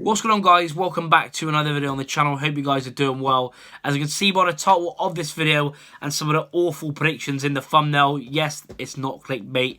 What's going on, guys? Welcome back to another video on the channel. Hope you guys are doing well. As you can see by the title of this video and some of the awful predictions in the thumbnail, yes, it's not clickbait.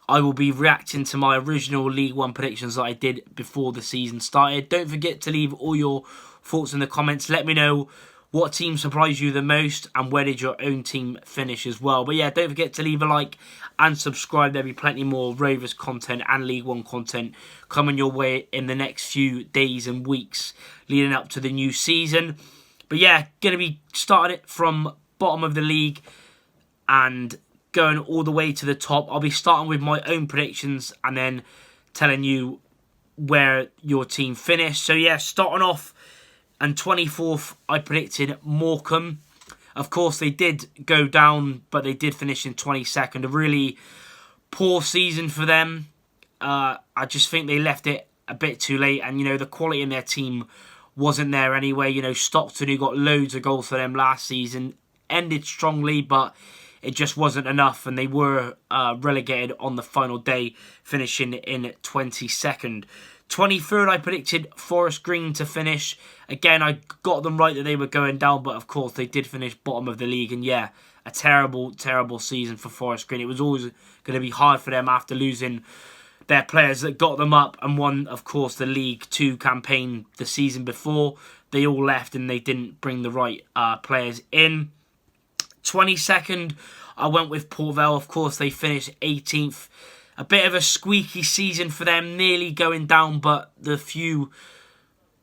I will be reacting to my original League One predictions that I did before the season started. Don't forget to leave all your thoughts in the comments. Let me know what team surprised you the most and where did your own team finish as well. But yeah, don't forget to leave a like and subscribe. There'll be plenty more Rovers content and League One content coming your way in the next few days and weeks leading up to the new season. But yeah, going to be starting it from bottom of the league and going all the way to the top. I'll be starting with my own predictions and then telling you where your team finished. So yeah, starting off, and 24th, I predicted Morecambe. Of course, they did go down, but they did finish in 22nd. A really poor season for them. I just think they left it a bit too late. And, you know, the quality in their team wasn't there anyway. You know, Stockton, who got loads of goals for them last season, ended strongly, but it just wasn't enough. And they were relegated on the final day, finishing in 22nd. 23rd, I predicted Forest Green to finish. Again, I got them right that they were going down, but of course they did finish bottom of the league. And yeah, a terrible, terrible season for Forest Green. It was always going to be hard for them after losing their players that got them up and won, of course, the League Two campaign the season before. They all left and they didn't bring the right players in. 22nd, I went with Port Vale. Of course, they finished 18th. A bit of a squeaky season for them, nearly going down, but the few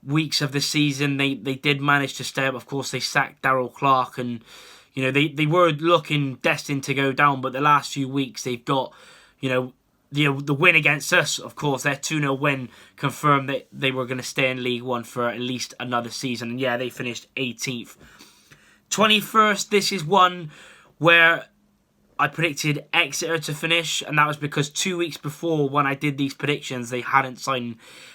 weeks of the season, they did manage to stay up. Of course, they sacked Darryl Clark, and, you know, they were looking destined to go down, but the last few weeks, they've got, you know, the win against us, of course, their 2-0 win confirmed that they were going to stay in League One for at least another season, and yeah, they finished 18th. 21st, this is one where I predicted Exeter to finish, and that was because 2 weeks before when I did these predictions, they hadn't signed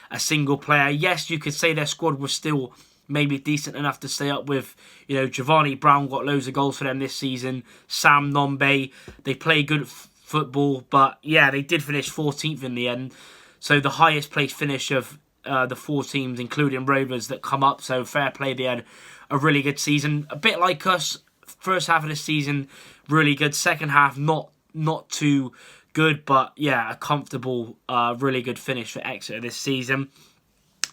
a single player. Yes, you could say their squad was still maybe decent enough to stay up with, you know, Giovanni Brown got loads of goals for them this season, Sam Nombe, they play good football, but yeah, they did finish 14th in the end. So the highest place finish of the four teams, including Rovers, that come up, so fair play, they had a really good season. A bit like us, first half of the season, really good. Second half, not too good, but yeah, a comfortable, really good finish for Exeter this season.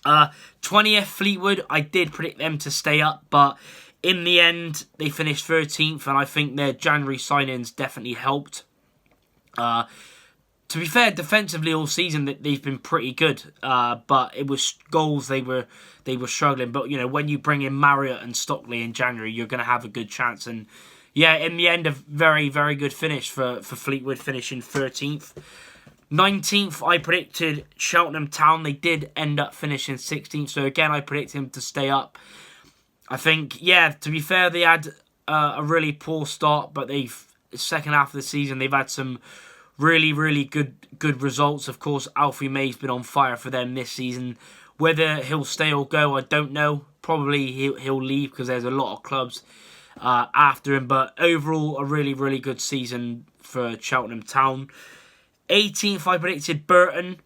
20th, Fleetwood, I did predict them to stay up, but in the end, they finished 13th, and I think their January signings definitely helped. To be fair, defensively all season they've been pretty good, but it was goals they were struggling. But you know, when you bring in Marriott and Stockley in January, you're going to have a good chance. And yeah, in the end, a very, very good finish for Fleetwood, finishing 13th. 19th, I predicted Cheltenham Town. They did end up finishing 16th. So again, I predicted them to stay up. I think, yeah, to be fair, they had a really poor start, but the second half of the season, they've had some really, really good results. Of course, Alfie May's been on fire for them this season. Whether he'll stay or go, I don't know. Probably he'll leave because there's a lot of clubs after him. But overall, a really, really good season for Cheltenham Town. 18th, I predicted Burton,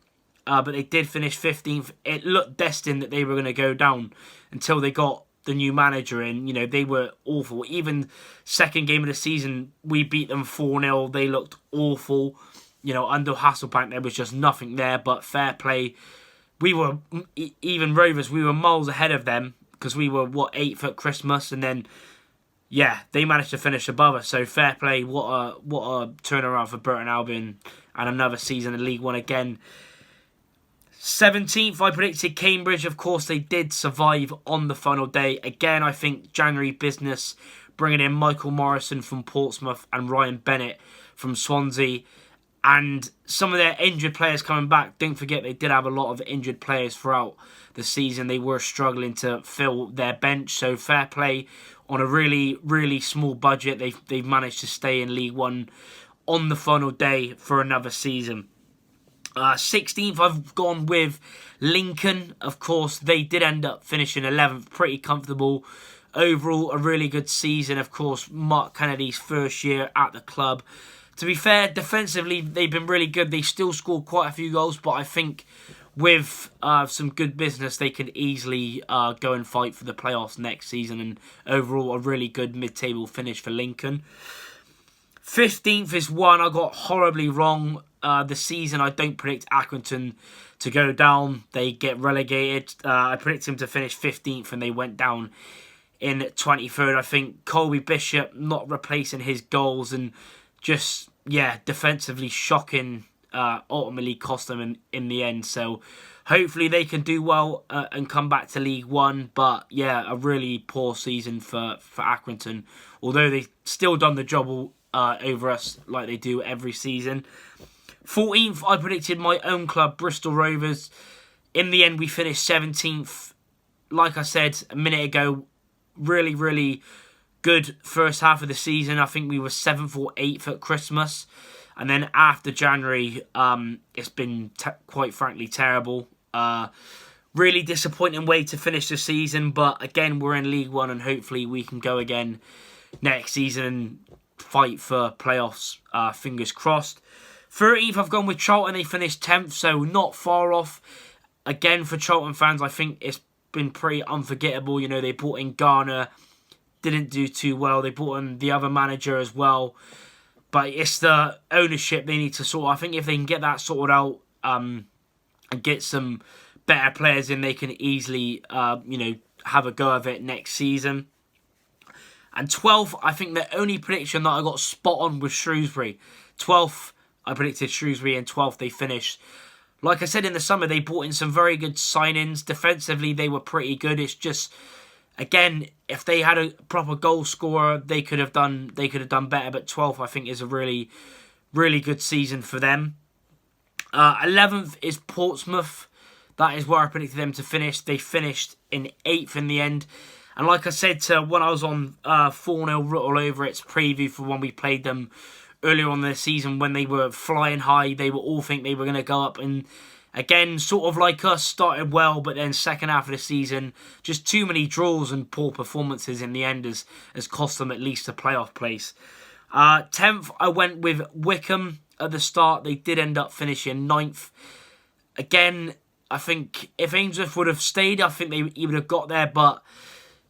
but they did finish 15th. It looked destined that they were going to go down until they got the new manager in. You know, they were awful. Even second game of the season, we beat them 4-0. They looked awful. You know, under Hasselbank, there was just nothing there, but fair play. We were, even Rovers, we were miles ahead of them because we were, 8th at Christmas, and then, yeah, they managed to finish above us. So fair play. What a turnaround for Burton Albion, and another season in League One again. 17th, I predicted Cambridge. Of course, they did survive on the final day. Again, I think January business, bringing in Michael Morrison from Portsmouth and Ryan Bennett from Swansea. And some of their injured players coming back. Don't forget, they did have a lot of injured players throughout the season. They were struggling to fill their bench. So fair play. On a really, really small budget, they've managed to stay in League One on the final day for another season. 16th, I've gone with Lincoln. Of course, they did end up finishing 11th, pretty comfortable. Overall, a really good season. Of course, Mark Kennedy's first year at the club. To be fair, defensively, they've been really good. They still scored quite a few goals, but I think with some good business, they could easily go and fight for the playoffs next season. And overall, a really good mid-table finish for Lincoln. 15th is one I got horribly wrong this season. I don't predict Accrington to go down. They get relegated. I predict him to finish 15th, and they went down in 23rd. I think Colby Bishop not replacing his goals and just, yeah, defensively shocking ultimately cost them in the end. So hopefully they can do well and come back to League One. But yeah, a really poor season for Accrington, although they still done the job over us like they do every season. 14th, I predicted my own club, Bristol Rovers. In the end, we finished 17th. Like I said a minute ago, really, really good first half of the season. I think we were 7th or 8th at Christmas. And then after January, it's been quite frankly terrible. Really disappointing way to finish the season. But again, we're in League One and hopefully we can go again next season and fight for playoffs. Fingers crossed. 13th, I've gone with Charlton. They finished 10th, so not far off. Again, for Charlton fans, I think it's been pretty unforgettable. You know, they brought in Garner, didn't do too well. They brought in the other manager as well. But it's the ownership they need to sort. I think if they can get that sorted out and get some better players in, they can easily, have a go of it next season. And 12th, I think the only prediction that I got spot on was Shrewsbury. 12th, I predicted Shrewsbury, and 12th they finished. Like I said in the summer, they brought in some very good signings. Defensively, they were pretty good. It's just, again, if they had a proper goal scorer, they could have done better. But 12th, I think, is a really, really good season for them. 11th is Portsmouth. That is where I predicted them to finish. They finished in 8th in the end. And like I said when I was on 4-0 all over its preview for when we played them earlier on in the season, when they were flying high, they were all think they were going to go up. And again, sort of like us, started well, but then second half of the season, just too many draws and poor performances in the end has cost them at least a playoff place. 10th, I went with Wickham at the start. They did end up finishing 9th. Again, I think if Ainsworth would have stayed, I think he would have got there, but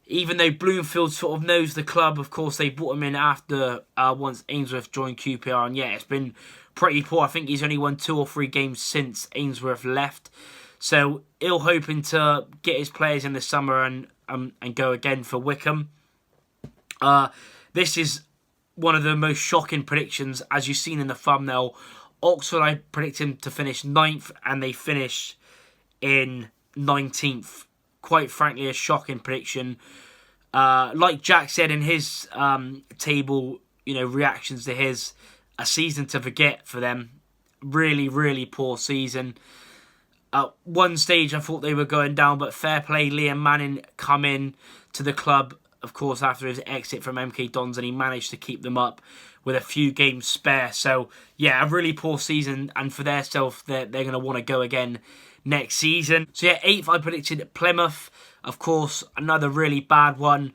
even though Bloomfield sort of knows the club, of course, they brought him in after once Ainsworth joined QPR. And yeah, it's been pretty poor. I think he's only won 2 or 3 games since Ainsworth left. So ill hoping to get his players in the summer and go again for Wickham. This is one of the most shocking predictions, as you've seen in the thumbnail. Oxford, I predict him to finish 9th, and they finish in 19th. Quite frankly, a shocking prediction. Like Jack said in his table, reactions to his, a season to forget for them. Really, really poor season. At one stage, I thought they were going down, but fair play, Liam Manning come in to the club, of course, after his exit from MK Dons, and he managed to keep them up with a few games spare. So, yeah, a really poor season, and for their self, they're going to want to go again next season. So yeah, 8th, I predicted Plymouth. Of course, another really bad one.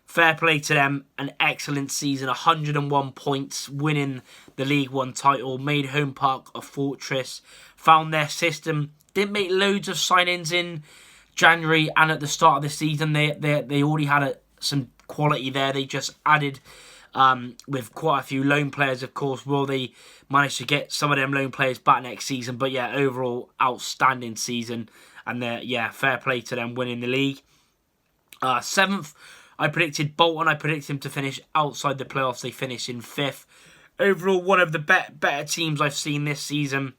Fair play to them. An excellent season. 101 points, winning the League One title. Made Home Park a fortress. Found their system. Didn't make loads of signings in January and at the start of the season. They already had some quality there. They just added with quite a few loan players, of course. Will they manage to get some of them loan players back next season? But yeah, overall, outstanding season. And fair play to them winning the league. 7th, I predicted Bolton. I predicted him to finish outside the playoffs. They finished in 5th. Overall, one of the better teams I've seen this season.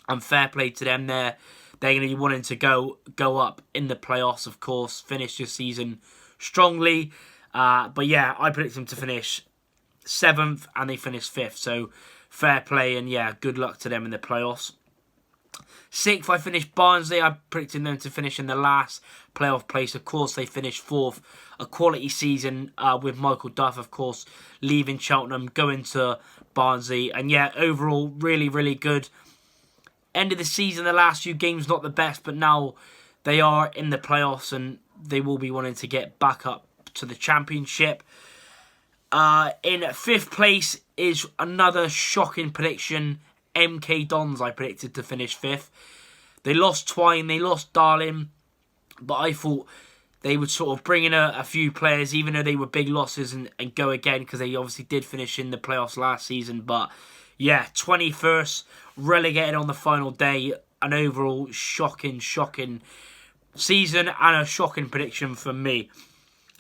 And fair play to them there. They're going to be wanting to go up in the playoffs, of course. Finish this season strongly. But yeah, I predict them to finish 7th, and they finished 5th. So fair play, and yeah, good luck to them in the playoffs. 6th, I finished Barnsley. I predicted them to finish in the last playoff place. Of course, they finished 4th. A quality season with Michael Duff, of course, leaving Cheltenham, going to Barnsley. And yeah, overall, really, really good. End of the season, the last few games, not the best, but now they are in the playoffs and they will be wanting to get back up to the Championship. In 5th place is another shocking prediction. MK Dons, I predicted to finish 5th. They lost Twine, they lost Darling, but I thought they would sort of bring in a few players, even though they were big losses, and go again, because they obviously did finish in the playoffs last season. But yeah, 21st, relegated on the final day. An overall shocking season and a shocking prediction from me.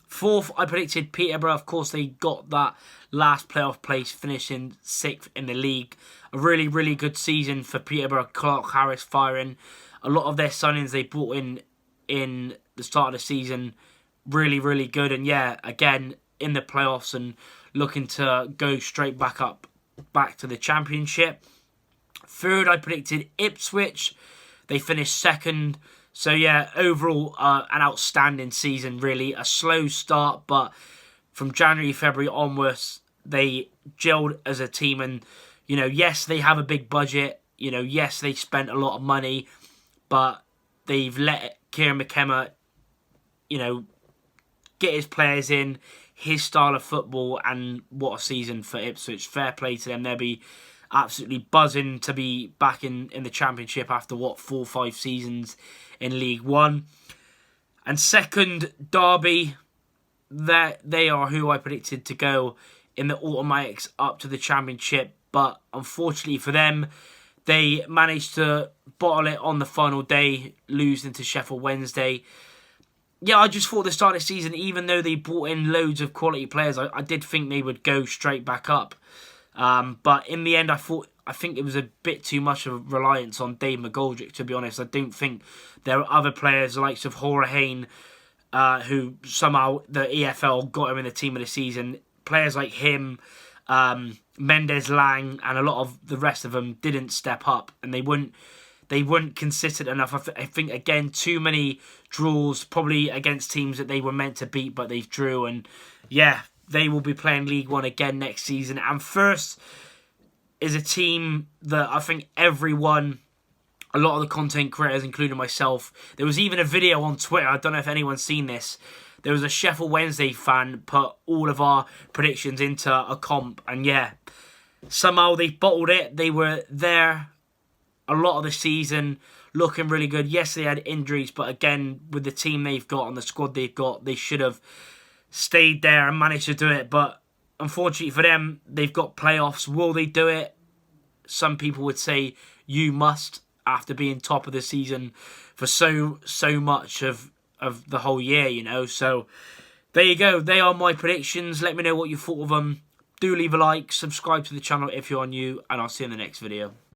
4th, I predicted Peterborough. Of course, they got that last playoff place, finishing 6th in the league. A really good season for Peterborough. Clark Harris firing. A lot of their signings they brought in the start of the season, really good. And yeah, again, in the playoffs and looking to go straight back to the Championship. 3rd, I predicted Ipswich. They finished 2nd. So yeah, overall, an outstanding season, really. A slow start, but from January, February onwards, they gelled as a team. And, you know, yes, they have a big budget. You know, yes, they spent a lot of money, but they've let Kieran McKenna, you know, get his players in, his style of football, and what a season for Ipswich. Fair play to them. They'll be absolutely buzzing to be back in the Championship after, 4 or 5 seasons in League One. And 2nd, Derby. They are who I predicted to go in the automatics up to the Championship. But unfortunately for them, they managed to bottle it on the final day, losing to Sheffield Wednesday. Yeah, I just thought the start of the season, even though they brought in loads of quality players, I did think they would go straight back up. But in the end, I think it was a bit too much of a reliance on Dave McGoldrick, to be honest. I don't think there are other players, the likes of Hora Hain, who somehow the EFL got him in the team of the season. Players like him, Mendes Lang, and a lot of the rest of them didn't step up, and they weren't consistent enough. I think, again, too many draws, probably against teams that they were meant to beat, but they drew. And yeah, they will be playing League One again next season. And First is a team that I think everyone, a lot of the content creators, including myself, there was even a video on Twitter, I don't know if anyone's seen this, there was a Sheffield Wednesday fan put all of our predictions into a comp, and yeah, somehow they bottled it. They were there a lot of the season, looking really good. Yes, they had injuries, but again, with the team they've got and the squad they've got, they should have stayed there and managed to do it. But unfortunately for them, they've got playoffs. Will they do it? Some people would say you must, after being top of the season for so much of the whole year, you know. So there you go. They are my predictions. Let me know what you thought of them. Do leave a like, subscribe to the channel if you're new, and I'll see you in the next video.